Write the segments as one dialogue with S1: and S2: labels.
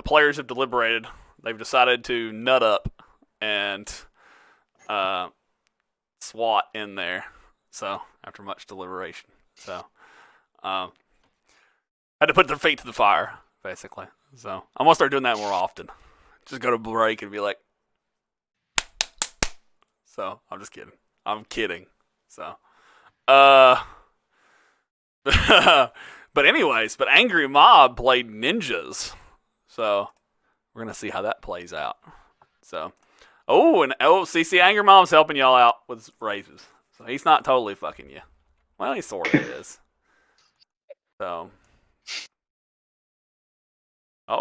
S1: the players have deliberated. They've decided to nut up and SWAT in there. So after much deliberation, so had to put their feet to the fire, basically. So I'm gonna start doing that more often. Just go to break and be like, so I'm just kidding. I'm kidding. So, but Angry Mob played ninjas. So we're gonna see how that plays out. So, CC Angry Mom's helping y'all out with raises. So he's not totally fucking you. Well, he sort of is. So,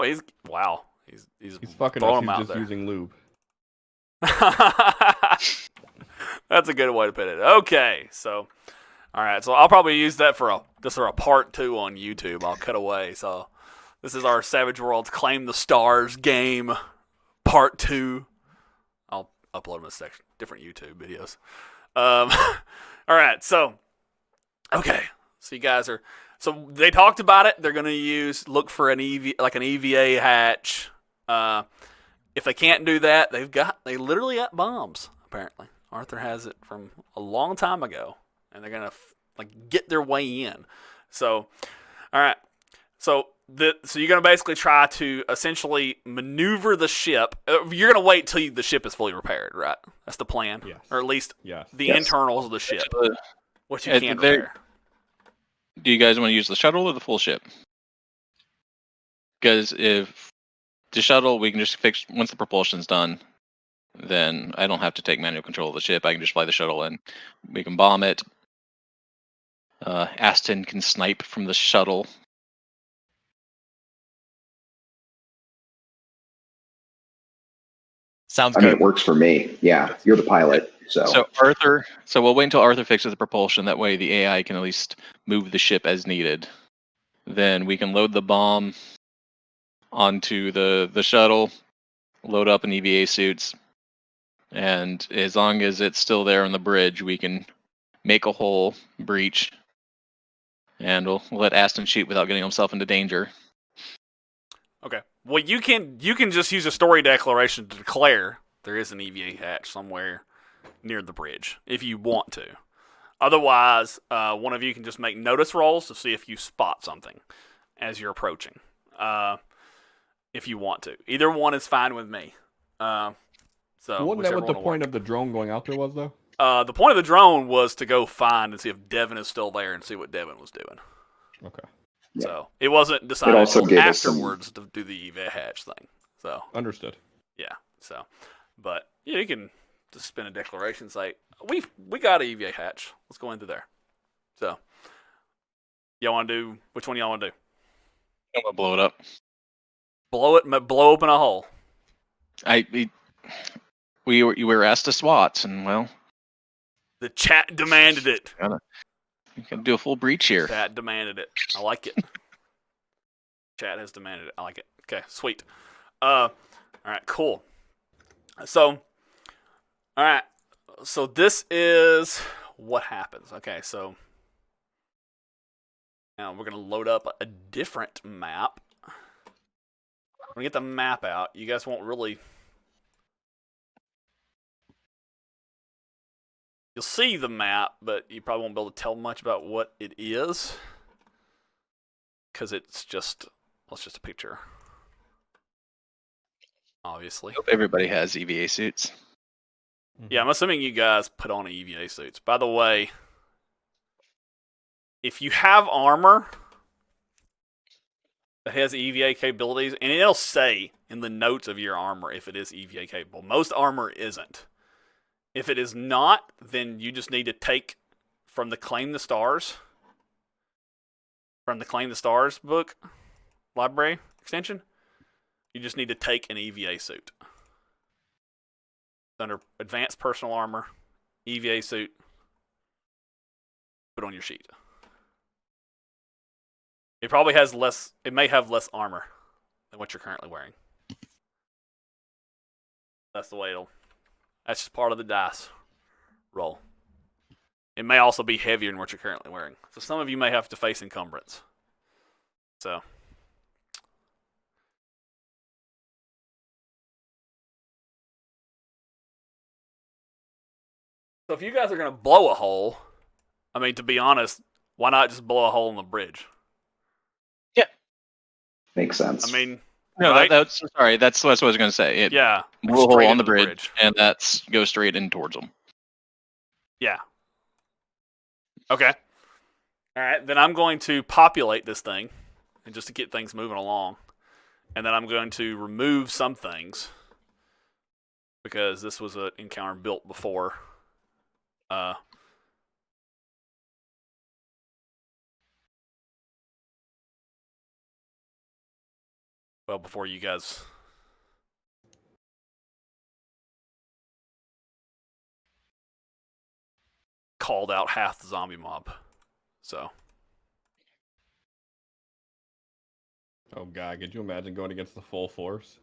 S1: he's
S2: fucking
S1: throwing
S2: us.
S1: him
S2: He's
S1: out
S2: just
S1: there.
S2: using lube.
S1: That's a good way to put it. Okay, so all right, so I'll probably use that for a part 2 on YouTube. I'll cut away. So this is our Savage Worlds Claim the Stars game part 2. I'll upload them as different YouTube videos. All right, so okay, so you guys are. So they talked about it. They're gonna look for an EVA hatch. If they can't do that, they literally got bombs. Apparently, Arthur has it from a long time ago, and they're gonna get their way in. So, all right. So you're gonna basically try to essentially maneuver the ship. You're gonna wait till the ship is fully repaired, right? That's the plan,
S2: yes.
S1: Or at least
S2: yes.
S1: the internals of the ship, which you can repair.
S3: Do you guys want to use the shuttle or the full ship? Because if the shuttle, we can just fix once the propulsion's done. Then I don't have to take manual control of the ship. I can just fly the shuttle in. We can bomb it. Aston can snipe from the shuttle.
S4: Sounds
S5: I
S4: good.
S5: mean, it works for me. Yeah, you're the pilot, so.
S3: So we'll wait until Arthur fixes the propulsion. That way the AI can at least move the ship as needed. Then we can load the bomb onto the shuttle, load up in EVA suits, and as long as it's still there on the bridge, we can make a hole, breach, and we'll let Aston shoot without getting himself into danger.
S1: Okay. Well, you can just use a story declaration to declare there is an EVA hatch somewhere near the bridge if you want to. Otherwise, one of you can just make notice rolls to see if you spot something as you're approaching. If you want to, either one is fine with me. So
S2: wasn't that what the point of the drone going out there was, though?
S1: The point of the drone was to go find and see if Devin is still there and see what Devin was doing.
S2: Okay.
S5: Yeah.
S1: So it wasn't decided
S5: also
S1: until
S5: gave us
S1: afterwards to do the EVA hatch thing. So
S2: Understood.
S1: yeah. So, but yeah, you can just spin a declaration, say we got an EVA hatch. Let's go into there. So y'all want to do which one? Y'all want to do?
S3: I'm gonna blow it up.
S1: Blow open a hole.
S3: We were asked to SWAT, and well,
S1: The chat demanded it.
S3: we can do a full breach here.
S1: Chat demanded it. I like it. Chat has demanded it. I like it. Okay, sweet. All right, cool. So, all right. So this is what happens. Okay, so now we're gonna load up a different map. I'm gonna get the map out. You guys won't really. You'll see the map, but you probably won't be able to tell much about what it is. Because it's just a picture. Obviously.
S3: Hope everybody has EVA suits.
S1: Yeah, I'm assuming you guys put on EVA suits. By the way, if you have armor that has EVA capabilities, and it'll say in the notes of your armor if it is EVA capable. Most armor isn't. If it is not, then you just need to take from the Claim the Stars book, library extension, you just need to take an EVA suit. It's under Advanced Personal Armor, EVA suit, put on your sheet. It probably has less, it may have less armor than what you're currently wearing. That's the way that's just part of the dice roll. It may also be heavier than what you're currently wearing. So some of you may have to face encumbrance. So So if you guys are going to blow a hole, I mean, to be honest, why not just blow a hole in the bridge?
S5: Makes sense.
S1: I mean,
S3: No,
S1: right?
S3: that's what I was going to say.
S1: Yeah.
S3: Blow a
S1: straight
S3: hole on the
S1: into
S3: bridge, and that's go straight in towards them.
S1: Yeah. Okay. All right. Then I'm going to populate this thing, and just to get things moving along, and then I'm going to remove some things because this was an encounter built before. Well, before you guys called out half the zombie mob. So.
S2: Oh god, could you imagine going against the full force?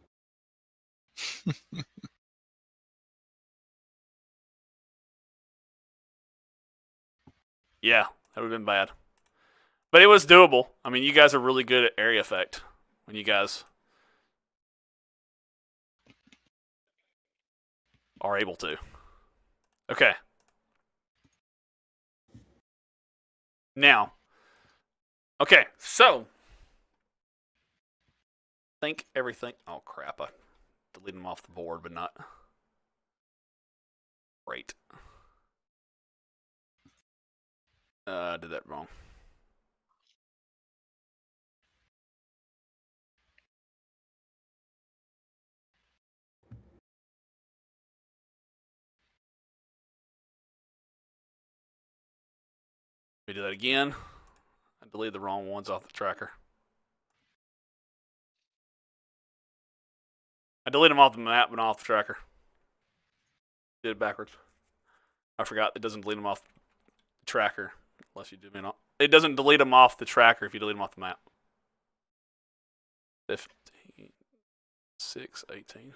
S1: Yeah, that would have been bad. But it was doable. I mean, you guys are really good at area effect when you guys are able to. Okay. Now. Okay, so. Think everything. Oh, crap. I deleted them off the board, but not. Great. I did that wrong. Let me do that again. I deleted the wrong ones off the tracker. I deleted them off the map, but not off the tracker. Did it backwards. I forgot it doesn't delete them off the tracker unless you do me not. It doesn't delete them off the tracker if you delete them off the map. 15, 6, 18.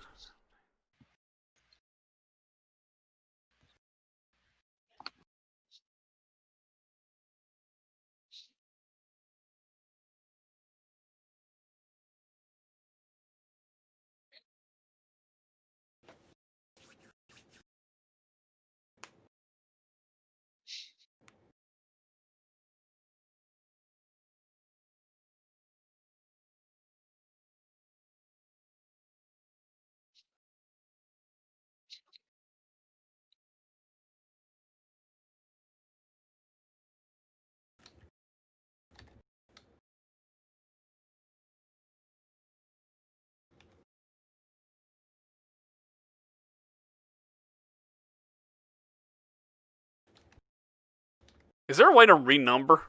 S1: Is there a way to renumber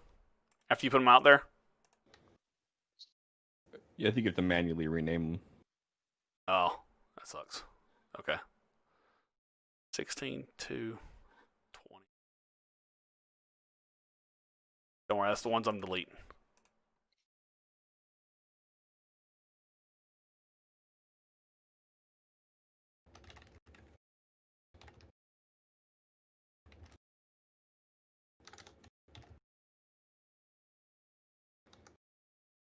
S1: after you put them out there?
S2: Yeah, I think you have to manually rename them.
S1: Oh, that sucks. Okay. 16 to 20. Don't worry, that's the ones I'm deleting.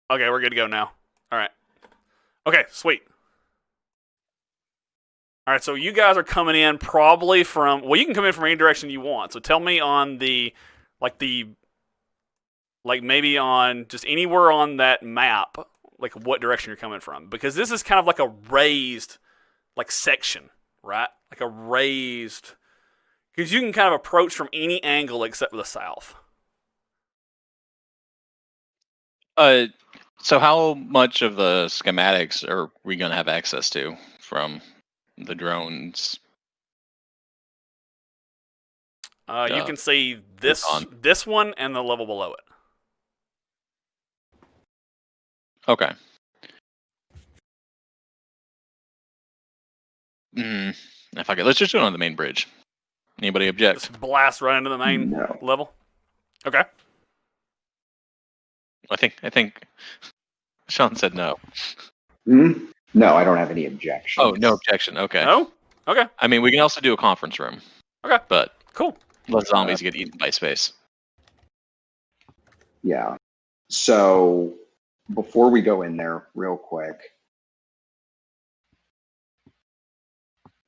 S1: Okay, we're good to go now. All right. Okay, sweet. All right, so you guys are coming in probably from, well, you can come in from any direction you want. So tell me on like maybe on just anywhere on that map, like what direction you're coming from. Because this is kind of like a raised, like section, right? Like a raised, because you can kind of approach from any angle except for the south.
S3: So how much of the schematics are we going to have access to from the drones?
S1: You can see this one and the level below it.
S3: Okay. If I could, let's just do it on the main bridge. Anybody object?
S1: Just blast right into the main level. Okay.
S3: I think Shaun said no.
S5: No, I don't have any objections.
S3: Oh, no objection. Okay.
S1: No? Okay.
S3: I mean, we can also do a conference room.
S1: Okay.
S3: But
S1: cool.
S3: Let zombies get eaten by space.
S5: Yeah. So before we go in there, real quick,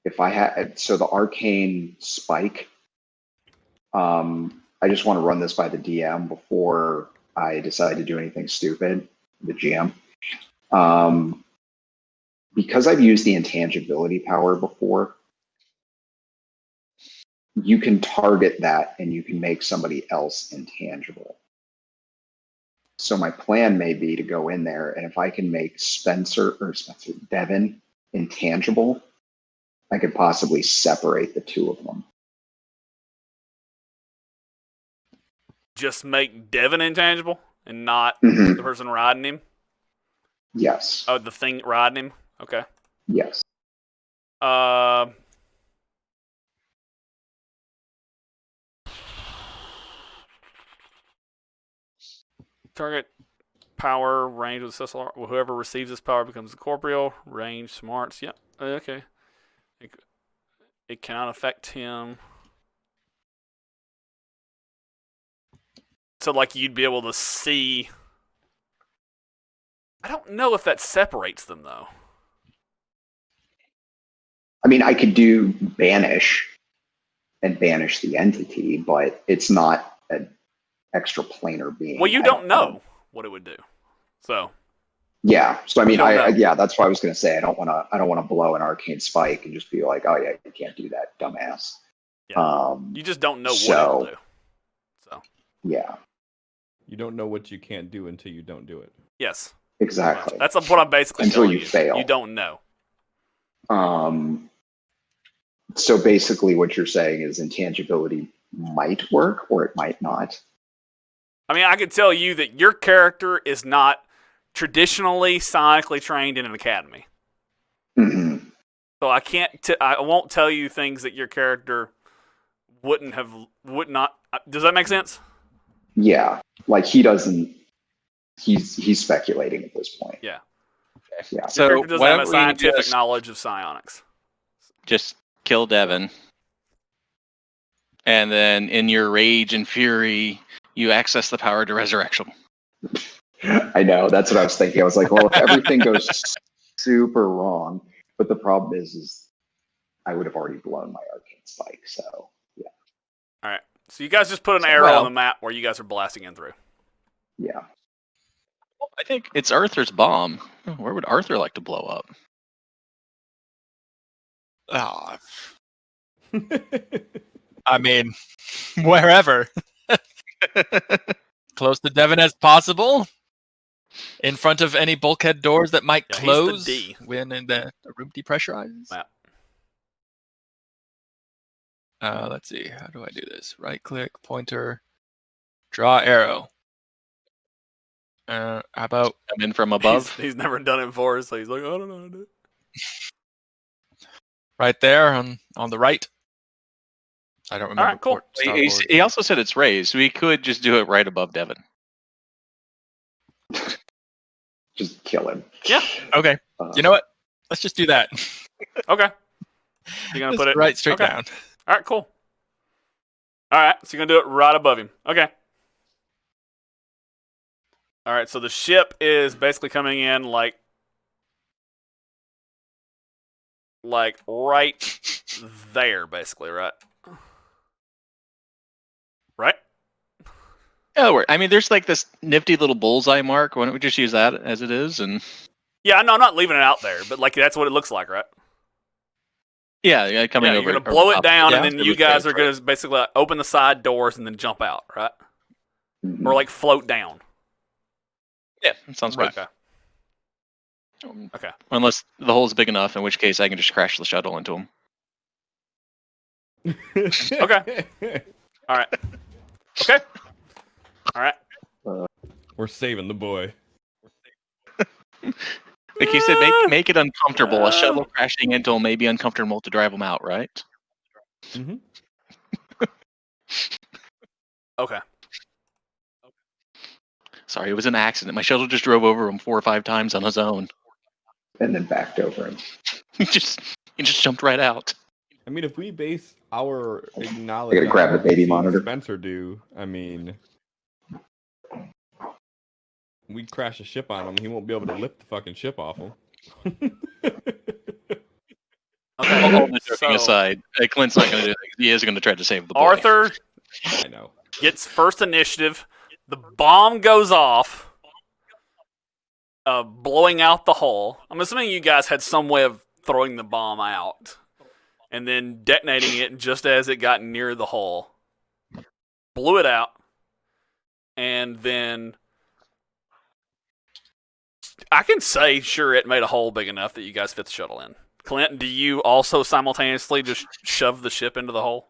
S5: if I had, so the arcane spike I just want to run this by the DM before I decide to do anything stupid, the GM. Because I've used the intangibility power before, you can target that and you can make somebody else intangible. So my plan may be to go in there, and if I can make Devin intangible, I could possibly separate the two of them.
S1: Just make Devin intangible and not the person riding him?
S5: Yes.
S1: Oh, the thing riding him? Okay.
S5: Yes.
S1: Target power range with SSR. Well, whoever receives this power becomes corporeal. Range smarts. Yep. Okay. It cannot affect him. So, like, you'd be able to see. I don't know if that separates them, though.
S5: I mean, I could do banish and banish the entity, but it's not an extra planar being.
S1: Well, you don't know what it would do. So.
S5: Yeah. So I mean, yeah, that's what I was going to say. I don't want to blow an arcane spike and just be like, oh yeah, you can't do that, dumbass.
S1: Yeah. You just don't know what it'll do. So.
S5: Yeah.
S2: You don't know what you can't do until you don't do it.
S1: Yes.
S5: Exactly.
S1: That's what I'm basically
S5: until
S1: telling
S5: you fail.
S1: You don't know.
S5: So basically, what you're saying is intangibility might work or it might not.
S1: I mean, I can tell you that your character is not traditionally psionically trained in an academy.
S5: Mm-hmm.
S1: So I won't tell you things that your character would not. Does that make sense?
S5: Yeah, like he doesn't. He's speculating at this point.
S1: Yeah.
S3: Okay.
S5: Yeah.
S3: So
S1: your character doesn't have a scientific knowledge of psionics.
S3: Just kill Devin, and then in your rage and fury, you access the power to resurrection.
S5: I know, that's what I was thinking. I was like, well, if everything goes super wrong, but the problem is I would have already blown my arcane spike. So yeah.
S1: All right. So you guys just put an arrow on the map where you guys are blasting in through.
S5: Yeah.
S3: I think it's Arthur's bomb. Where would Arthur like to blow up?
S4: I mean, wherever. Close to Devin as possible. In front of any bulkhead doors that might close when the room depressurizes.
S1: Wow.
S4: Let's see. How do I do this? Right click, pointer, draw arrow. How about
S3: come in from above?
S1: He's never done it before, so he's like, I don't know how to do it.
S4: Right there on the right. I don't remember.
S1: All right, cool.
S3: He also said it's raised, so we could just do it right above Devin.
S5: Just kill him.
S1: Yeah.
S4: Okay. You know what? Let's just do that.
S1: Okay. You're gonna put it
S4: right straight down.
S1: All right, cool. All right, so you're gonna do it right above him. Okay. All right, so the ship is basically coming in like right there, basically, right? Right?
S3: Yeah, I mean, there's like this nifty little bullseye mark. Why don't we just use that as it is? And
S1: yeah, no, I'm not leaving it out there, but like that's what it looks like, right?
S3: Yeah, coming over.
S1: You're gonna blow it down, and then you guys are gonna basically like, open the side doors and then jump out, right?
S5: Mm-hmm.
S1: Or like float down.
S3: Yeah, that sounds good.
S1: Okay.
S3: Unless the hole's big enough, in which case I can just crash the shuttle into him.
S1: Okay. All right. Okay. All right.
S2: We're saving the boy.
S3: Like you said, make it uncomfortable. A shuttle crashing into him may be uncomfortable to drive him out, right?
S2: Mm-hmm.
S1: Okay.
S3: Sorry, it was an accident. My shuttle just drove over him 4 or 5 times on his own.
S5: And then backed over him.
S3: He just jumped right out.
S2: I mean, if we base our
S5: I
S2: knowledge
S5: gotta grab the baby
S2: on
S5: monitor.
S2: Spencer do, I mean, we crash a ship on him, he won't be able to lift the fucking ship off him.
S3: All the joking aside, Clint's not going to do it. He is going to try to save the boy.
S1: Arthur
S2: I know.
S1: Gets first initiative. The bomb goes off, blowing out the hull. I'm assuming you guys had some way of throwing the bomb out and then detonating it just as it got near the hull. Blew it out, and then I can say, sure, it made a hole big enough that you guys fit the shuttle in. Clint, do you also simultaneously just shove the ship into the hole?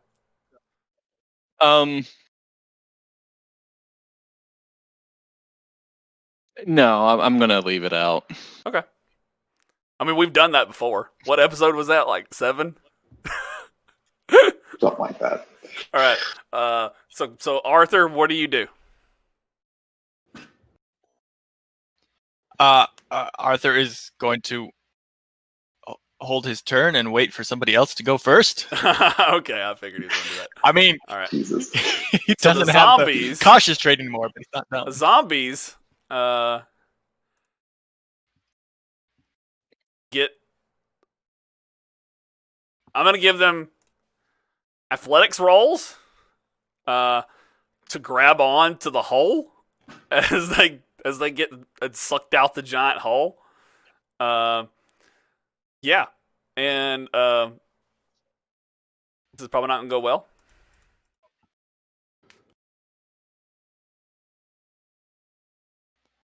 S3: No, I'm gonna leave it out.
S1: Okay. I mean, we've done that before. What episode was that? Like 7?
S5: Something like that.
S1: All right. So Arthur, what do you do?
S4: Arthur is going to hold his turn and wait for somebody else to go first.
S1: Okay, I figured he was going to do that.
S4: I mean,
S1: all right.
S5: Jesus.
S4: He
S1: So
S4: doesn't
S1: the
S4: have
S1: zombies-
S4: the cautious trait anymore, but he's not done.
S1: The zombies get. I'm going to give them athletics rolls to grab on to the hole as they get sucked out the giant hole. Yeah, and this is probably not going to go well.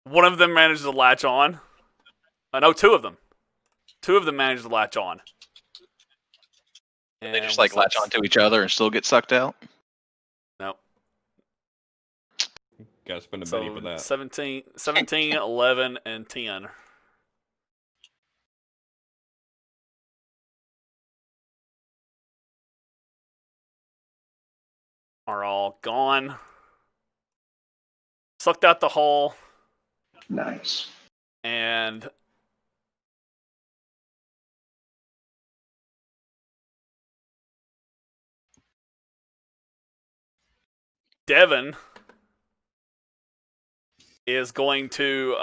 S1: One of them manages to latch on. No, 2 of them. 2 of them manage to latch on.
S3: They just like latch onto each other and still get sucked out.
S1: No.
S2: Gotta spend a
S1: So
S2: penny for that.
S1: 17, 11, and 10. Are all gone. Sucked out the hole.
S5: Nice.
S1: And Devin is going to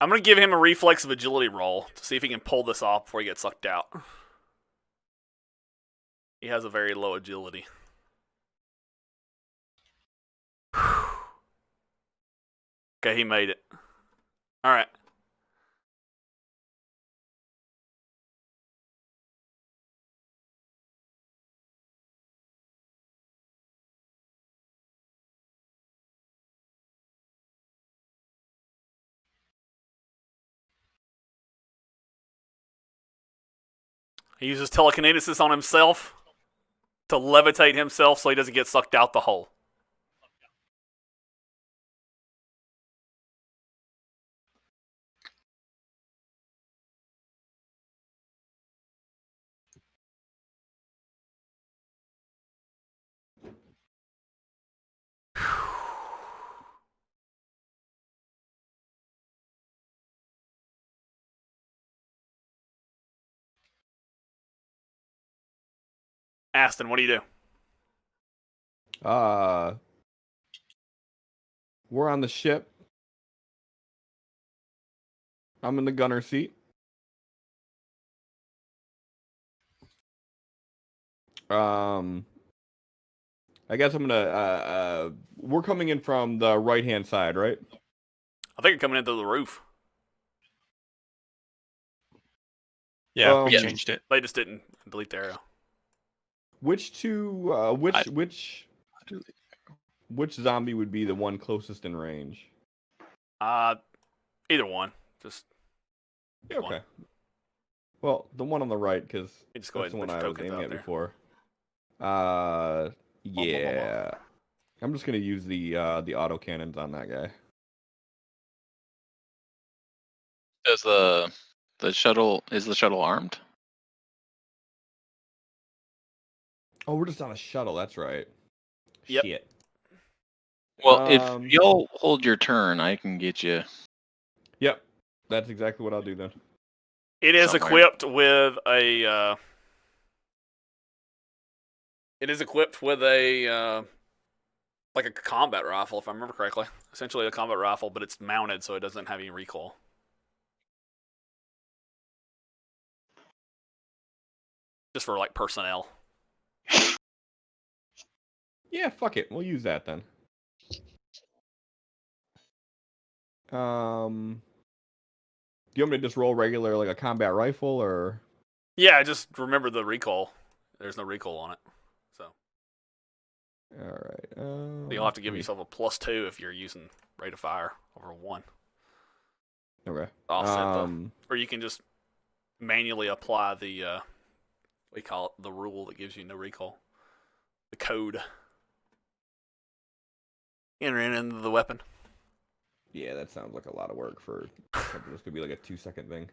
S1: I'm going to give him a reflex of agility roll to see if he can pull this off before he gets sucked out. He has a very low agility. Okay, he made it. All right. He uses telekinesis on himself to levitate himself so he doesn't get sucked out the hole. Aston, what do you do?
S2: We're on the ship. I'm in the gunner seat. I guess I'm gonna. We're coming in from the right-hand side, right?
S1: I think you're coming into the roof.
S4: Yeah, we
S2: Yeah.
S4: changed it.
S1: They just didn't delete the arrow.
S2: Which zombie would be the one closest in range?
S1: Either one. Just
S2: Yeah, okay. Well, the one on the right, because
S1: you just go
S2: that's
S1: ahead
S2: the
S1: and
S2: one
S1: put
S2: I
S1: your
S2: was
S1: tokens
S2: aiming
S1: out
S2: at
S1: there.
S2: before. Yeah. I'm just gonna use the autocannons on that guy.
S3: Does the shuttle armed?
S2: Oh, we're just on a shuttle. That's right.
S1: Yep.
S2: Shit.
S3: Well, if you'll hold your turn, I can get you.
S2: Yep. That's exactly what I'll do then.
S1: It is
S3: somewhere.
S1: equipped with a. It is equipped with a like a combat rifle, if I remember correctly. Essentially a combat rifle, but it's mounted, so it doesn't have any recoil. Just for like personnel.
S2: Yeah, fuck it. We'll use that then. Do you want me to just roll regular like a combat rifle or?
S1: Yeah, just remember the recoil. There's no recoil on it. So.
S2: All right.
S1: So you'll have to give yourself a +2 if you're using rate of fire over 1.
S2: Okay.
S1: Offset or you can just manually apply the we call it the rule that gives you no recoil. The code. Enter it into the weapon.
S2: Yeah, that sounds like a lot of work for something that's gonna be like a 2-second thing.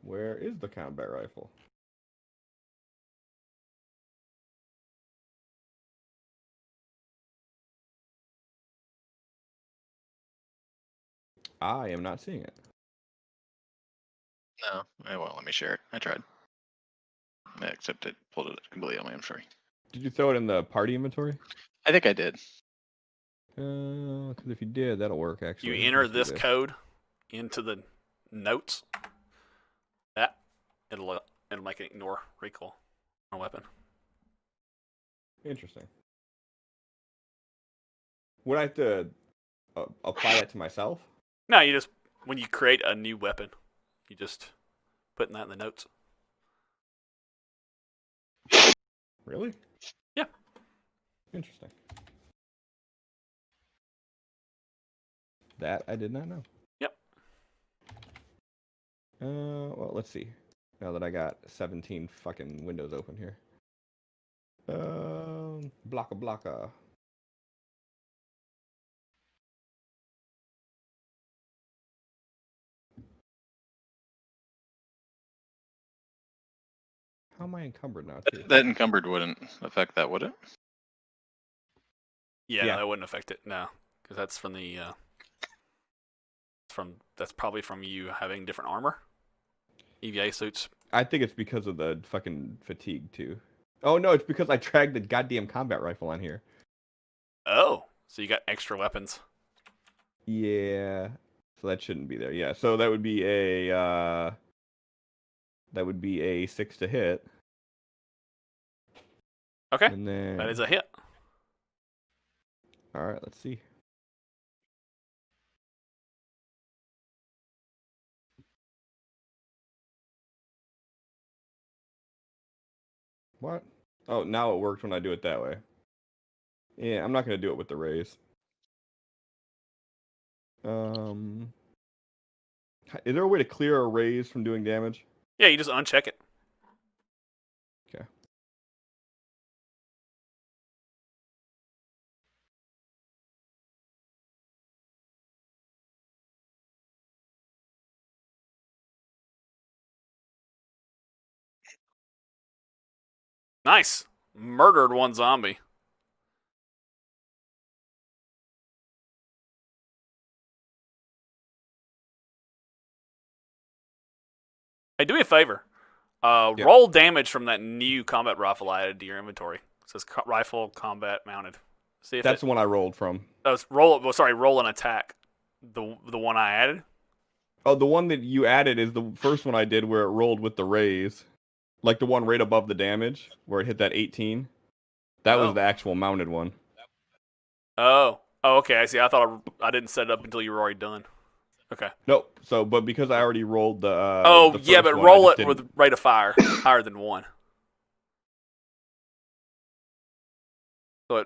S2: Where is the combat rifle? I am not seeing it.
S3: No, it won't let me share it. I tried. Except it pulled it completely on my inventory.
S2: Did you throw it in the party inventory?
S3: I think I did.
S2: Because if you did, that'll work actually.
S1: You enter this code into the notes. That it'll make it ignore recoil on a weapon.
S2: Interesting. Would I have to apply that to myself?
S1: No, you just when you create a new weapon, you just put that in the notes.
S2: Really?
S1: Yeah.
S2: Interesting. That I did not know.
S1: Yep.
S2: Well, let's see. Now that I got 17 fucking windows open here. Blocka. How am I encumbered now, too?
S3: That encumbered wouldn't affect that, would it?
S1: Yeah, no, that wouldn't affect it. No, because that's from the that's probably from you having different armor. EVA suits.
S2: I think it's because of the fucking fatigue too. Oh no, it's because I dragged the goddamn combat rifle on here.
S1: Oh, so you got extra weapons.
S2: Yeah, so that shouldn't be there. Yeah, so that would be a 6 to hit.
S1: Okay,
S2: and then
S1: that is a hit.
S2: All right, let's see. What? Oh, now it worked when I do it that way. Yeah, I'm not gonna do it with the raise. Is there a way to clear a raise from doing damage?
S1: Yeah, you just uncheck it.
S2: Okay.
S1: Nice. Murdered one zombie. Hey, do me a favor. Roll damage from that new combat rifle I added to your inventory. It says rifle combat mounted. See if
S2: that's the one I rolled from.
S1: Roll an attack. The one I added.
S2: Oh, the one that you added is the first one I did where it rolled with the raise. Like the one right above the damage, where it hit that 18. That was the actual mounted one.
S1: Oh, okay. I see. I thought I didn't set it up until you were already done. Okay.
S2: Nope. So, but because I already rolled the.
S1: But roll it with rate of fire higher than 1.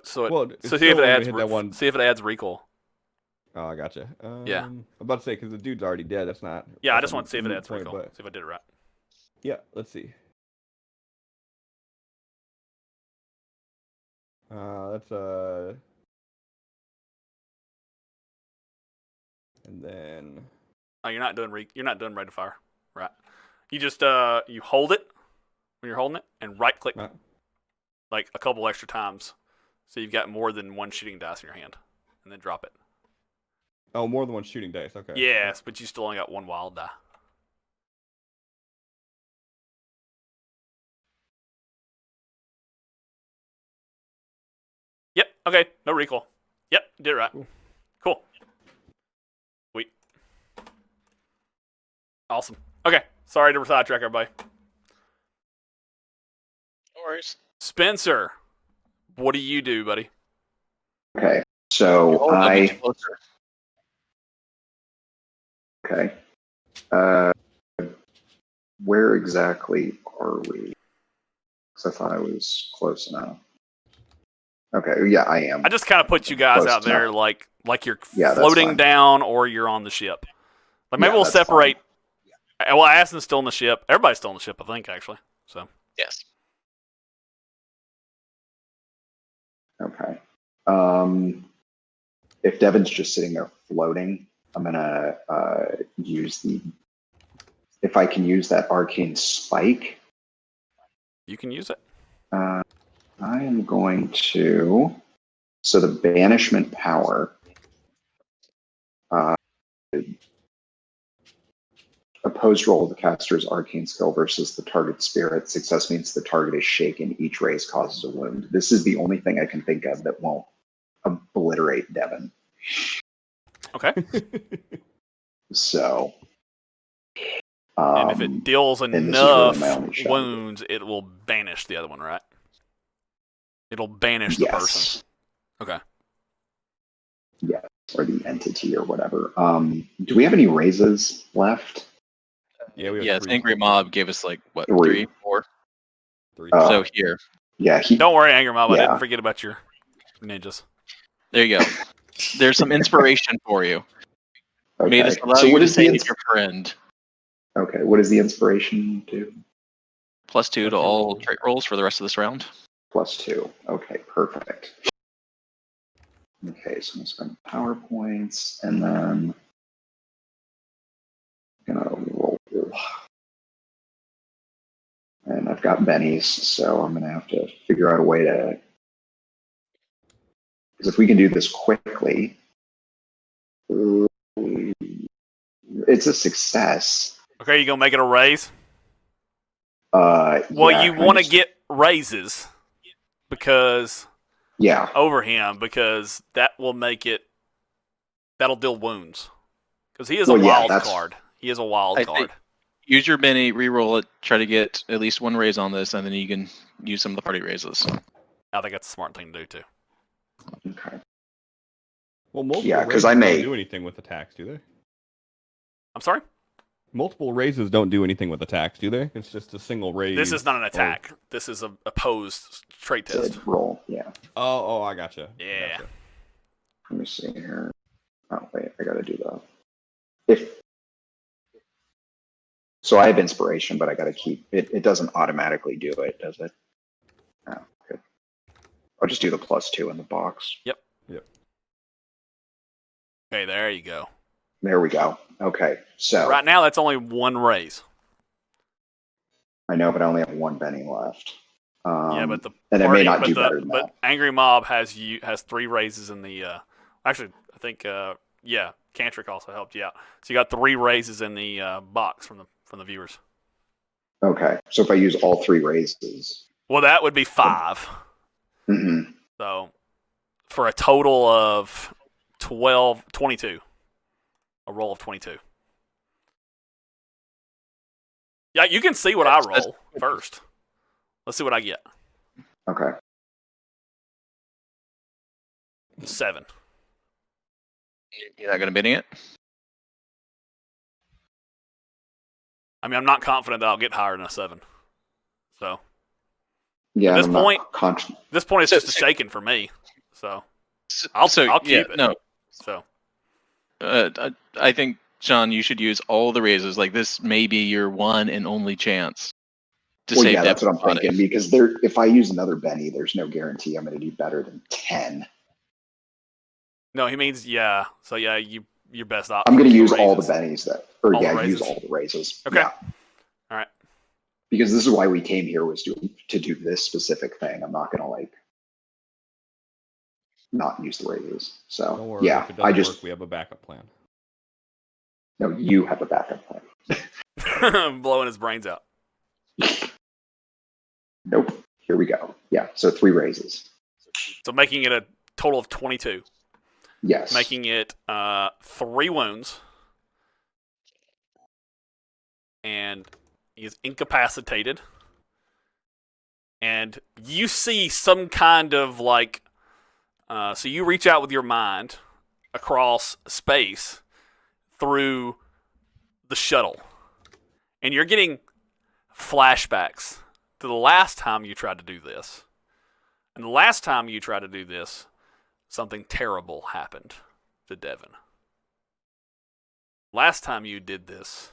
S1: See if it adds recoil.
S2: Oh, I gotcha.
S1: Yeah.
S2: I'm about to say because the dude's already dead. That's not.
S1: Yeah, I just want to see if it adds recoil. See if I did it right.
S2: Yeah. Let's see. That's and then.
S1: Oh, you're not doing rate of fire, right? You just you hold it when you're holding it and right click like a couple extra times, so you've got more than one shooting dice in your hand, and then drop it.
S2: Oh, more than one shooting dice. Okay.
S1: Yes, but you still only got one wild die. Yep. Okay. No recoil. Yep. Did it right. Cool. Awesome. Okay. Sorry to sidetrack everybody.
S3: No worries.
S1: Spencer, what do you do, buddy?
S5: Okay, so
S3: I'll get you closer.
S5: Okay. Where exactly are we? Because I thought I was close enough. Okay, yeah, I am.
S1: I just kind of put you guys
S5: Close
S1: out there
S5: enough.
S1: like you're
S5: that's
S1: floating
S5: fine.
S1: down or you're on the ship. Like maybe
S5: Yeah,
S1: we'll
S5: that's
S1: separate. Well, Aston's still in the ship. Everybody's still in the ship, I think, actually. So
S3: Yes.
S5: Okay. If Devin's just sitting there floating, I'm gonna use the. If I can use that arcane spike,
S1: you can use it.
S5: I am going to. So the banishment power. Opposed roll of the caster's arcane skill versus the target spirit. Success means the target is shaken. Each raise causes a wound. This is the only thing I can think of that won't obliterate Devin.
S1: Okay.
S5: So.
S1: And if it deals enough wounds, it will banish the other one, right? It'll banish the person. Okay.
S5: Yeah, or the entity or whatever. Do we have any raises left?
S2: Yeah, we have
S3: Yes,
S2: 3.
S3: Angry Mob gave us like what,
S5: 3.
S3: 3, 4?
S2: 3.
S3: So here.
S5: Yeah,
S1: don't worry, Angry Mob. I didn't forget about your ninjas.
S3: There you go. There's some inspiration for you.
S5: Okay.
S3: May this allow you to save your friend.
S5: Okay, what does the inspiration do?
S3: +2 to all trait rolls for the rest of this round.
S5: +2. Okay, perfect. Okay, so I'm going to spend power points, and then I'm going to roll. And I've got bennies, so I'm going to have to figure out a way to... Because if we can do this quickly... It's a success.
S1: Okay, you gonna make it a raise?
S5: Well,
S1: you want to get raises because over him because that will make it. That'll deal wounds because he is a wild card. He is a wild card.
S3: Use your Benny, reroll it, try to get at least one raise on this, and then you can use some of the party raises.
S1: I think that's a smart thing to do too.
S5: Okay.
S2: Well, multiple raises don't do anything with attacks, do they?
S1: I'm sorry?
S2: Multiple raises don't do anything with attacks, do they? It's just a single raise.
S1: This is not an attack. This is a opposed trait test.
S5: Roll, yeah.
S2: Oh, I gotcha.
S1: Yeah.
S2: Gotcha.
S5: Let me see here. Oh, wait, I gotta do that. So I have inspiration, but I gotta keep it. It doesn't automatically do it, does it? Oh, good. I'll just do the +2 in the box.
S1: Yep. Okay, there you go.
S5: There we go. Okay, so
S1: right now that's only one raise.
S5: I know, but I only have one Benny left.
S1: Yeah, but
S5: and it may not do better than that.
S1: Angry Mob has 3 raises in the. Actually, I think Cantrick also helped you out. So you got 3 raises in the box from the viewers.
S5: Okay, so if I use all 3 raises,
S1: well, that would be 5.
S5: Mm-hmm.
S1: So for a total of 22. A roll of 22. Yeah, you can see what I roll first. Let's see what I get.
S5: Okay.
S1: 7.
S3: You're not going to Benny it?
S1: I mean, I'm not confident that I'll get higher than a 7. So.
S5: Yeah.
S1: At this point, it's just a shaking for me. So. I'll keep it.
S3: No.
S1: So.
S3: I think, Shaun, you should use all the raises. Like, this may be your one and only chance to save
S5: that's what I'm thinking. Because if I use another Benny, there's no guarantee I'm going to do better than 10.
S1: No, he means So your best option.
S5: I'm going to use all the bennies use all the raises.
S1: Okay.
S5: Yeah.
S1: All right.
S5: Because this is why we came here was to do this specific thing. I'm not going to not use the raises. So
S2: don't worry, if it doesn't work, we have a backup plan.
S5: No, you have a backup plan.
S1: Blowing his brains out.
S5: Nope. Here we go. Yeah. So 3 raises.
S1: So making it a total of 22.
S5: Yes.
S1: Making it 3 wounds. and he is incapacitated. And you see some kind of like, so you reach out with your mind across space through the shuttle, and you're getting flashbacks to the last time you tried to do this. And the last time you tried to do this, something terrible happened to Devin. Last time you did this,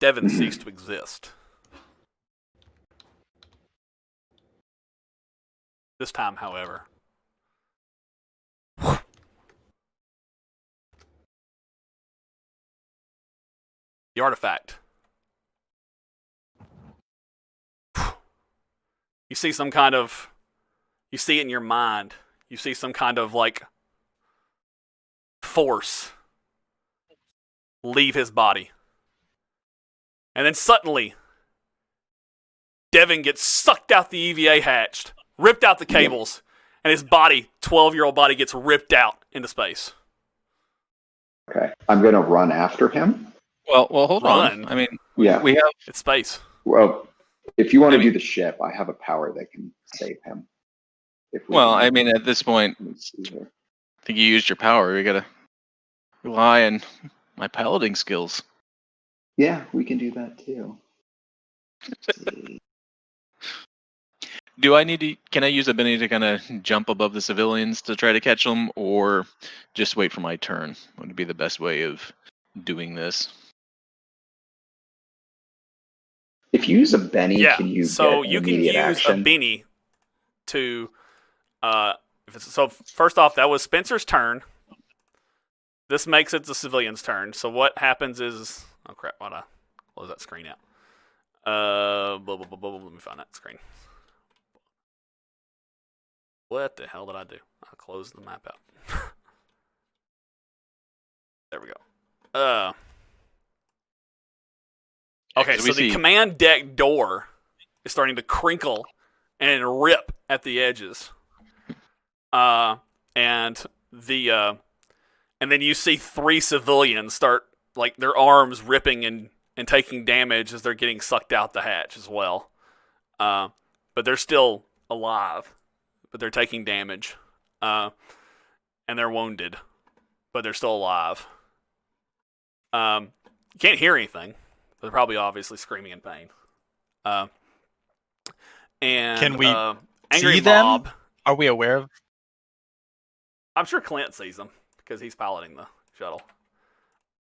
S1: Devin ceased to exist. This time, however, the artifact. You see some kind of, you see it in your mind. You see some kind of like force leave his body. And then suddenly, Devin gets sucked out the EVA hatch, ripped out the cables, and his body, 12-year-old body, gets ripped out into space.
S5: Okay. I'm going to run after him.
S3: Well, hold on. I mean, we have...
S1: It's space.
S5: Well, if you want to do the ship, I have a power that can save him.
S3: I mean, at this point, I think you used your power. You got to rely on my piloting skills.
S5: Yeah, we can do that too.
S3: Do I need to? Can I use a Benny to kind of jump above the civilians to try to catch them, or just wait for my turn? What would be the best way of doing this?
S5: If you use a Benny, can you
S1: so
S5: get
S1: you can use
S5: action?
S1: a Benny to. So first off, that was Spencer's turn. This makes it the civilian's turn. So what happens is, oh crap! Why'd I close that screen out? Let me find that screen. What the hell did I do? I closed the map out. There we go. Okay, so the command deck door is starting to crinkle and rip at the edges. And then you see 3 civilians start, like, their arms ripping and taking damage as they're getting sucked out the hatch as well. But they're still alive. But they're taking damage. And they're wounded. But they're still alive. You can't hear anything. They're probably obviously screaming in pain. And
S4: can we
S1: angry
S4: see them?
S1: mob.
S4: Are we aware of?
S1: I'm sure Clint sees them because he's piloting the shuttle.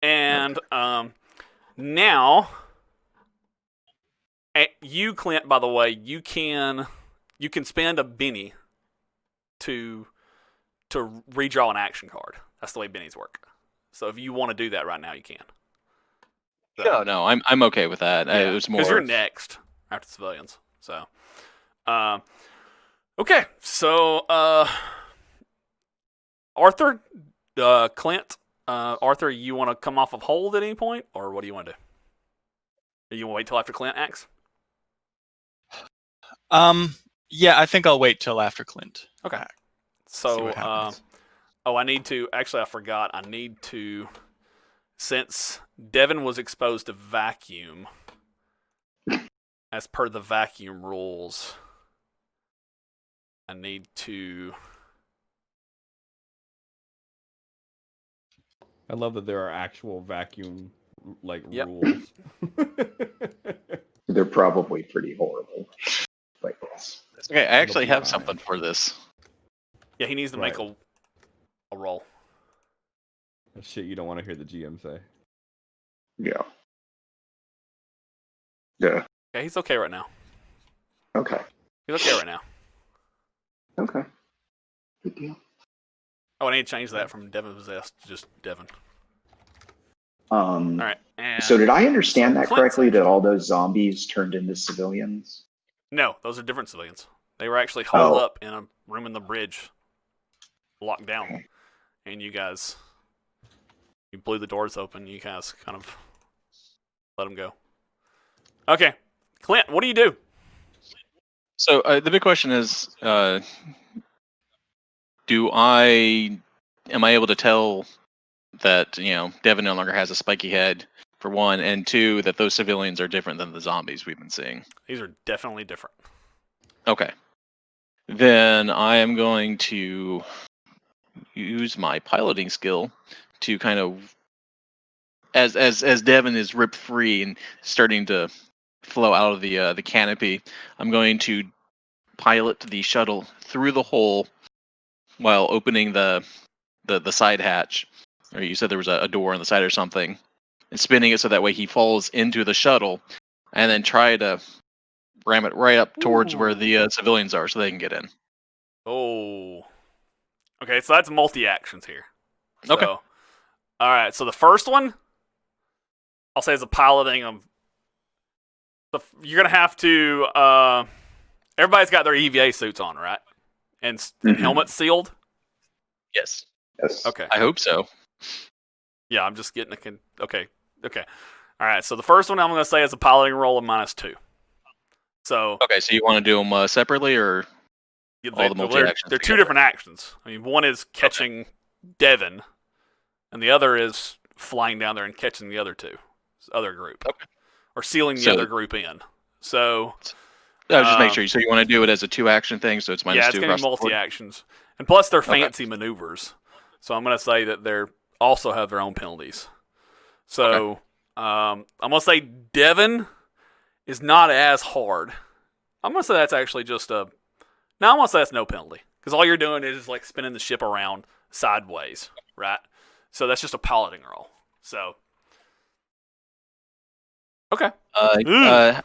S1: And now, you, Clint, by the way, you can spend a Benny to redraw an action card. That's the way Bennies work. So if you want to do that right now, you can. So,
S3: no, I'm okay with that.
S1: Yeah,
S3: it was more
S1: because you're next after civilians. So, okay. So, Arthur, Clint, Arthur, you want to come off of hold at any point, or what do you want to do? Do you want to wait till after Clint acts?
S4: Yeah, I think I'll wait till after Clint.
S1: Okay. So, I need to. Actually, I forgot. I need to. Since Devin was exposed to vacuum, as per the vacuum rules, I need to.
S2: I love that there are actual vacuum rules.
S5: They're probably pretty horrible. But yes.
S3: Okay, I actually have something for this.
S1: Yeah, he needs to make a roll.
S2: Shit you don't want to hear the GM say.
S5: Yeah. Yeah.
S1: Okay, he's okay right now.
S5: Okay.
S1: He's okay right now.
S5: Okay. Good deal.
S1: Oh, I need to change that from Devin possessed to just Devin.
S5: All
S1: right.
S5: So did I understand that correctly? That all those zombies turned into civilians?
S1: No, those are different civilians. They were actually holed up in a room in the bridge, locked down, and you blew the doors open. You guys kind of let them go. Okay, Clint, what do you do?
S3: So the big question is, am I able to tell that Devin no longer has a spiky head, for one, and two, that those civilians are different than the zombies we've been seeing.
S1: These are definitely different.
S3: Okay. Then I am going to use my piloting skill to kind of, as Devin is ripped free and starting to flow out of the canopy, I'm going to pilot the shuttle through the hole while opening the side hatch. Or you said there was a door on the side or something, and spinning it so that way he falls into the shuttle, and then try to ram it right up towards where the civilians are so they can get in.
S1: Oh. Okay, so that's multi-actions here.
S3: Okay.
S1: All right, so the first one, I'll say is a piloting. You're going to have to... everybody's got their EVA suits on, right? And helmets sealed?
S3: Yes.
S5: Yes.
S1: Okay.
S3: I hope so.
S1: Yeah, I'm just getting Okay. All right, so the first one I'm going to say is a piloting roll of -2. So...
S3: Okay, so you want to do them separately, or all the multi-actions?
S1: They're two different actions. I mean, one is catching Devin, and the other is flying down there and catching the other group.
S3: Okay.
S1: Or sealing the other group in. So...
S3: just make sure. So you want to do it as a 2-action thing, so it's -2
S1: Yeah, it's going to be multi-actions. And plus, they're fancy maneuvers. So I'm going to say that they also have their own penalties. So I'm going to say Devin is not as hard. I'm going to say that's actually just a... No, I'm going to say that's no penalty. Because all you're doing is like spinning the ship around sideways, right? So that's just a piloting roll. So... Okay.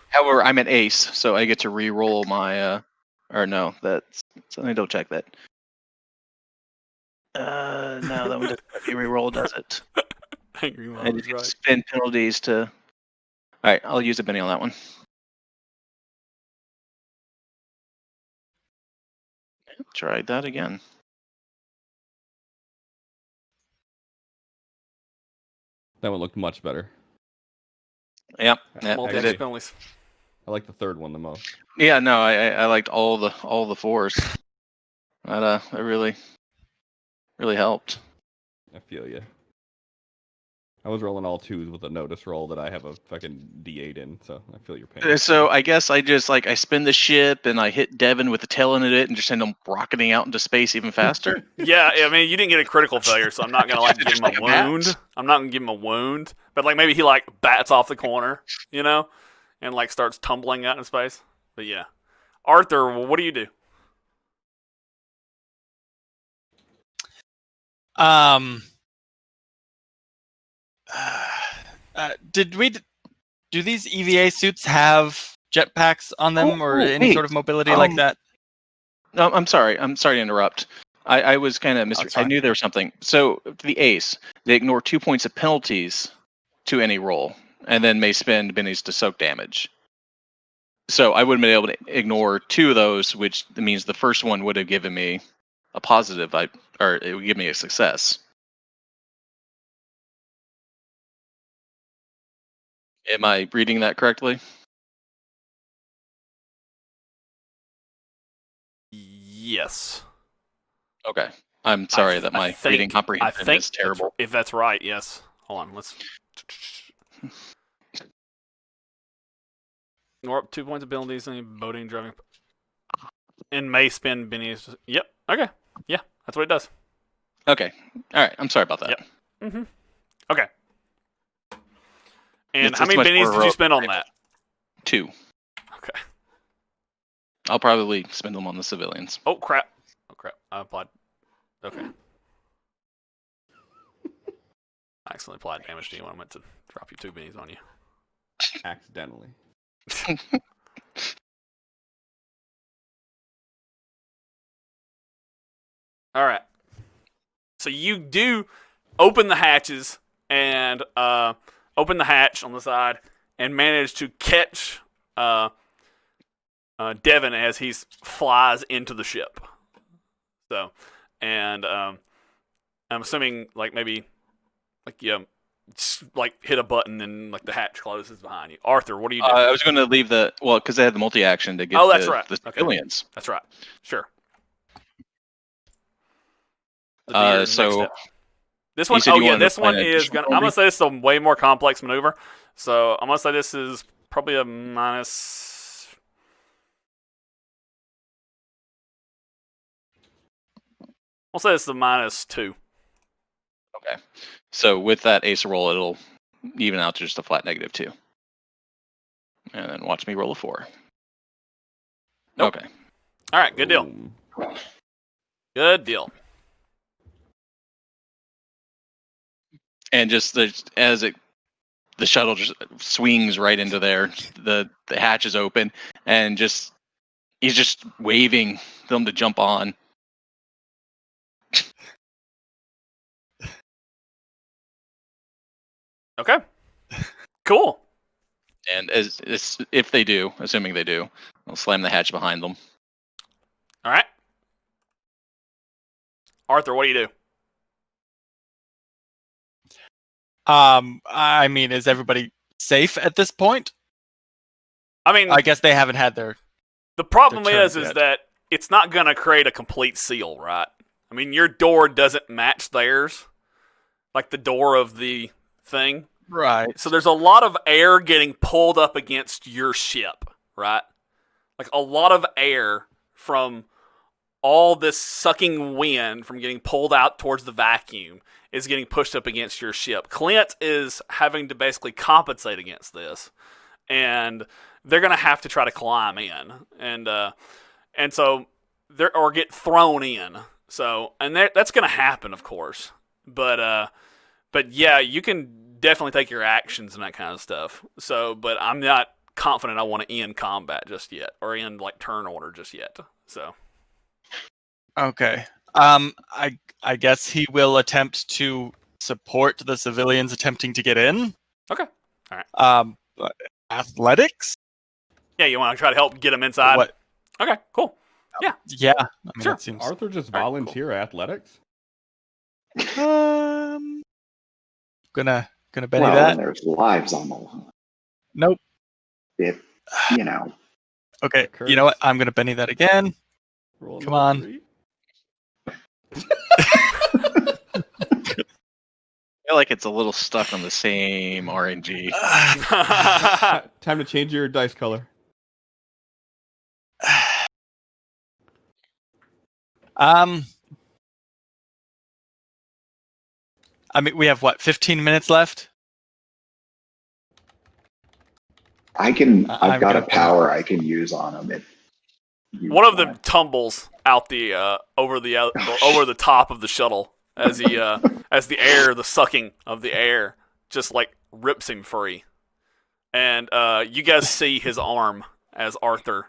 S3: However, I'm an ace, so I get to re-roll my. Or no, that's. So let me double check that. No, that one doesn't let me re-roll, does it?
S1: Angry Mom
S3: I
S1: is
S3: just
S1: right.
S3: spend penalties to. All right, I'll use a penny on that one. Try that again.
S2: That one looked much better.
S3: Yep.
S1: Multi-action penalties.
S2: I like the third one the most.
S3: Yeah, no, I liked all the fours. That really helped.
S2: I feel you. I was rolling all 2s with a notice roll that I have a fucking D8 in, so I feel your pain.
S3: So I guess I just I spin the ship and I hit Devin with the tail end of it and just send him rocketing out into space even faster.
S1: Yeah, I mean, you didn't get a critical failure, so I'm not gonna give him a wound. I'm not gonna give him a wound, but maybe he bats off the corner, and starts tumbling out in space. But yeah, Arthur, what do you do?
S4: Do these EVA suits have jetpacks on them or any sort of mobility like that?
S3: No, I'm sorry to interrupt. I was kind of I knew there was something. So the ace, they ignore 2 points of penalties to any roll, and then may spend bennies to soak damage. So I would have been able to ignore 2 of those, which means the first one would have given me a positive, or it would give me a success. Am I reading that correctly?
S1: Yes.
S3: Okay. I'm sorry that my reading comprehension is terrible.
S1: If that's right, yes. Hold on, let's... Ignore up 2 points of penalties, any boating, driving... And may spend bennies... Yep, okay. Yeah, that's what it does.
S3: Okay. Alright, I'm sorry about that.
S1: Yep. Mm-hmm. Okay. And how many bennies did you spend on that?
S3: 2.
S1: Okay.
S3: I'll probably spend them on the civilians.
S1: Oh, crap. I applied... Okay. I accidentally applied damage to you when I meant to drop you 2 bennies on you.
S2: Accidentally.
S1: All right. So you do open the hatches and open the hatch on the side and manage to catch Devin as he flies into the ship. So, and I'm assuming maybe hit a button and the hatch closes behind you. Arthur, what are you doing?
S3: I was going to leave because they had the multi-action to get the civilians.
S1: Okay. That's right. Sure.
S3: So
S1: This one, this one is gonna. I'm gonna say this is a way more complex maneuver. So I'm gonna say this is probably a minus. We'll say this is a -2.
S3: Okay. So with that ace roll, it'll even out to just a flat -2. And then watch me roll a 4.
S1: Nope.
S3: Okay.
S1: All right. Good deal. Good deal.
S3: And just as the shuttle just swings right into there, the hatch is open, and he's just waving them to jump on.
S1: Okay. Cool.
S3: And as if they do, assuming they do, I'll slam the hatch behind them.
S1: All right. Arthur, what do you do?
S4: I mean, is everybody safe at this point?
S1: I mean,
S4: I guess they haven't had their.
S1: The problem
S4: turn
S1: is
S4: yet.
S1: that it's not going to create a complete seal, right? I mean, your door doesn't match theirs, like the door of the thing.
S4: Right.
S1: So there's a lot of air getting pulled up against your ship, right? Like a lot of air from all this sucking wind from getting pulled out towards the vacuum is getting pushed up against your ship. Clint is having to basically compensate against this, and they're going to have to try to climb in, and so or get thrown in. So, and that's going to happen, of course. But yeah, you can definitely take your actions and that kind of stuff. So, but I'm not confident I want to end combat just yet, or end like turn order just yet. So,
S4: okay. I guess he will attempt to support the civilians attempting to get in.
S1: Okay. All right.
S4: Athletics?
S1: Yeah, you want to try to help get them inside?
S4: What?
S1: Okay, cool. Yeah.
S4: Yeah. I mean,
S1: Sure.
S4: It seems...
S2: Arthur just
S1: All right,
S2: volunteer athletics?
S4: Gonna Benny
S5: Well,
S4: that.
S5: when there's lives on the line.
S4: Nope.
S5: If, you know.
S4: Okay. You know what? I'm gonna Benny that again.
S2: Roll
S4: Come on.
S2: 3.
S3: I feel like it's a little stuck on the same RNG.
S2: Time to change your dice color.
S4: I mean, we have what, 15 minutes left?
S5: I've got a power I can use on them.
S1: One of them tumbles out the over the top of the shuttle as he as the sucking of the air just like rips him free, and you guys see his arm as Arthur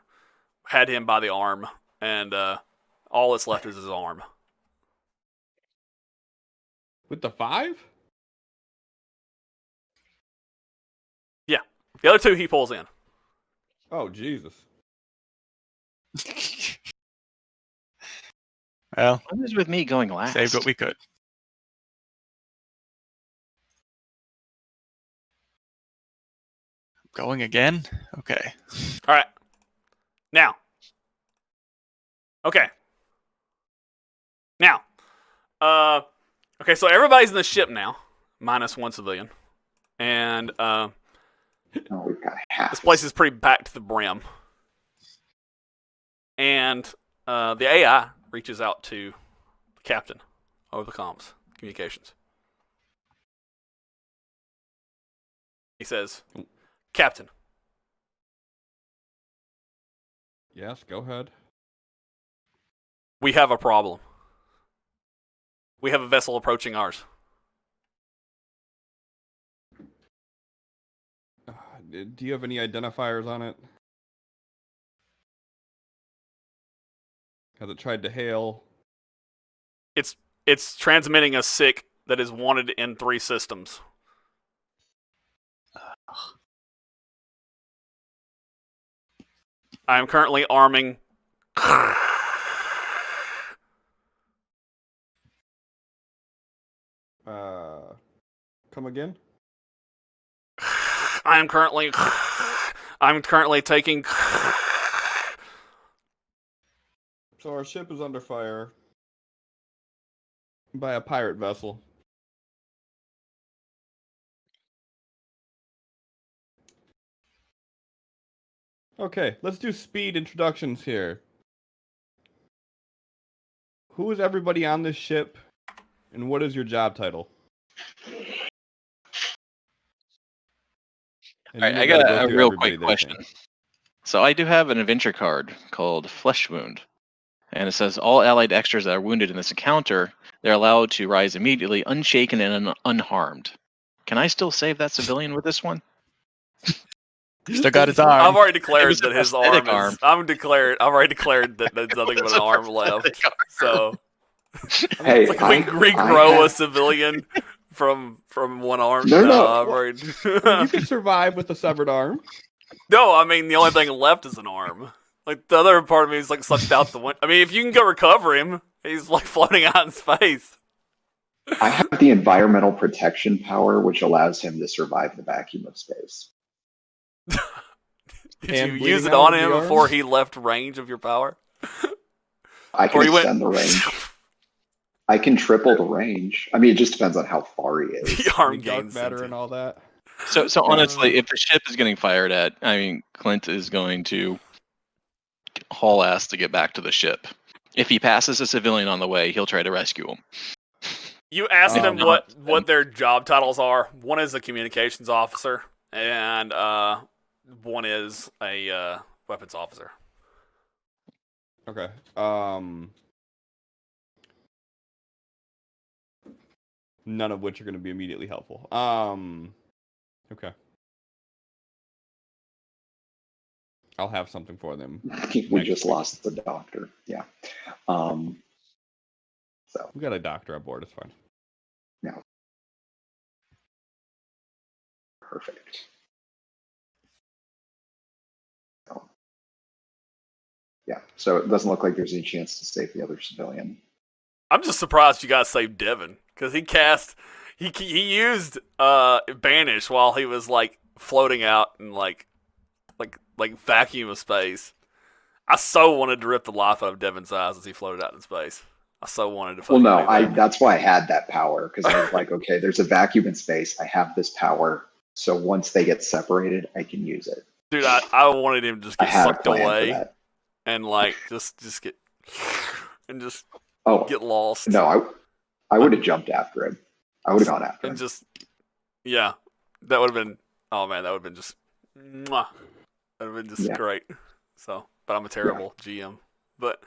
S1: had him by the arm, and all that's left is his arm.
S2: With the 5?
S1: Yeah, the other 2 he pulls in.
S2: Oh, Jesus.
S4: Well,
S3: What is with me going last?
S4: saved what we could. Going again? Okay.
S1: All right. Now. Okay. Now. Okay, so everybody's in the ship now, minus 1 civilian. And
S5: we've got half.
S1: This place is pretty packed to the brim. And the AI reaches out to the captain over the comms, communications. He says, Captain.
S2: Yes, go ahead.
S1: We have a problem. We have a vessel approaching ours.
S2: Do you have any identifiers on it? Has it tried to hail?
S1: It's transmitting a SIC that is wanted in 3 systems. I am currently arming.
S2: Come again?
S1: I'm currently taking.
S2: So our ship is under fire by a pirate vessel. Okay, let's do speed introductions here. Who is everybody on this ship, and what is your job title?
S3: All right, I got a real quick question. So I do have an adventure card called Flesh Wound, and it says all allied extras that are wounded in this encounter, they're allowed to rise immediately, unshaken and unharmed. Can I still save that civilian with this one?
S4: Still got his arm.
S1: I've already declared that his arm is.
S3: arm.
S1: I've already declared that there's nothing but an arm left. So
S5: Hey,
S1: it's like we regrow a civilian from one arm.
S5: No.
S1: I've already...
S2: You can survive with a severed arm.
S1: No, I mean the only thing left is an arm. Like the other part of me is like sucked out the window. I mean, if you can go recover him, he's like floating out in space.
S5: I have the environmental protection power, which allows him to survive the vacuum of space.
S1: Did you use it on him before he left range of your power?
S5: I can extend the range. I can triple the range. I mean, it just depends on how far he is.
S1: The arm
S2: dark
S1: gains
S2: matter and all that.
S3: So honestly, if the ship is getting fired at, I mean, Clint is going to haul ass to get back to the ship. If he passes a civilian on the way, he'll try to rescue him.
S1: You asked them what their job titles are. One is a communications officer, and one is a weapons officer.
S2: Okay. None of which are going to be immediately helpful. Okay. I'll have something for them.
S5: We just lost the doctor. Yeah. So
S2: we got a doctor aboard. It's fine.
S5: Yeah. Perfect. Yeah. So it doesn't look like there's any chance to save the other civilian.
S1: I'm just surprised you guys saved Devin because he used banish while he was like floating out in like vacuum of space. I so wanted to rip the life out of Devin's eyes as he floated out in space. I so wanted to.
S5: Well, no, that's why I had that power, because I was like, okay, there's a vacuum in space. I have this power, so once they get separated, I can use it.
S1: Dude, I wanted him to just get sucked away and like just get and just get lost.
S5: No, I would have jumped after him. I would have gone after him.
S1: And just that would have been. Oh man, that would have been just. Mwah. That would have been just great. So, but I'm a terrible GM. But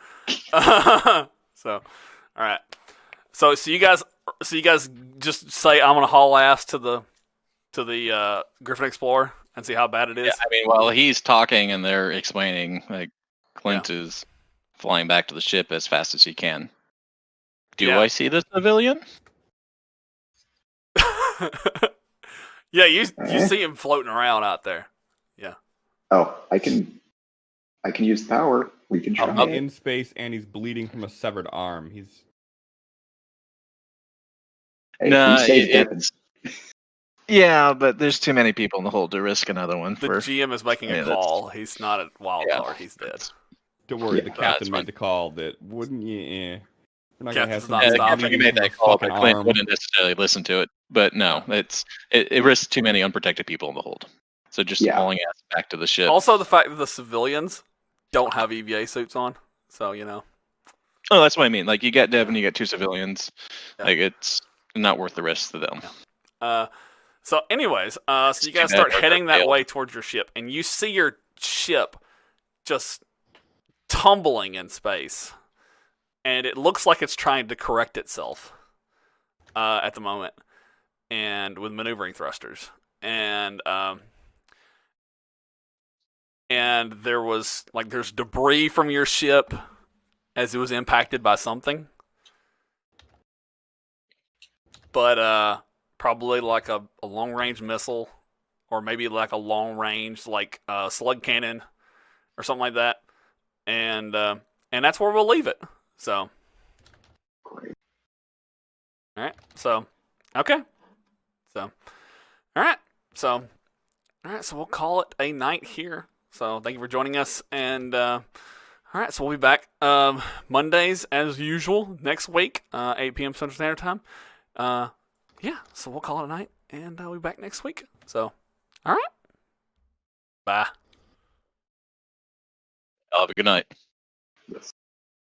S1: so, all right. So you guys just say I'm gonna haul ass to the Griffin Explorer and see how bad it is.
S3: Yeah, I mean, while he's talking and they're explaining, like Clint is flying back to the ship as fast as he can. Do I see the civilian?
S1: Yeah, you see him floating around out there. Yeah.
S5: Oh, I can use power. We can try.
S2: I'm in space, and he's bleeding from a severed arm. He's.
S5: Hey,
S3: yeah, but there's too many people in the hold to risk another one.
S1: The GM is making a call. He's not a wild card. He's dead.
S2: Don't worry, the captain made the call. That wouldn't you? We're not gonna have
S3: the captain made that call, but Clint wouldn't necessarily listen to it. But no, it risks too many unprotected people in the hold. So just hauling ass back to the ship.
S1: Also, the fact that the civilians don't have EVA suits on, so you know.
S3: Oh, that's what I mean. Like you get Devin, you get two civilians. Yeah. Like it's not worth the risk to them.
S1: Yeah. So, anyways, so you guys start heading that way towards your ship, and you see your ship just tumbling in space, and it looks like it's trying to correct itself at the moment, and with maneuvering thrusters, and there's debris from your ship as it was impacted by something, but probably like a long-range missile, or maybe like a long-range slug cannon or something like that, and that's where we'll leave it. So, all right. So, okay. So, all right. So we'll call it a night here. So thank you for joining us, and all right. So we'll be back Mondays as usual next week, 8 p.m. Central Standard Time. Yeah, so we'll call it a night, and we'll be back next week. So, all right. Bye.
S3: Have a good night.
S5: Yes.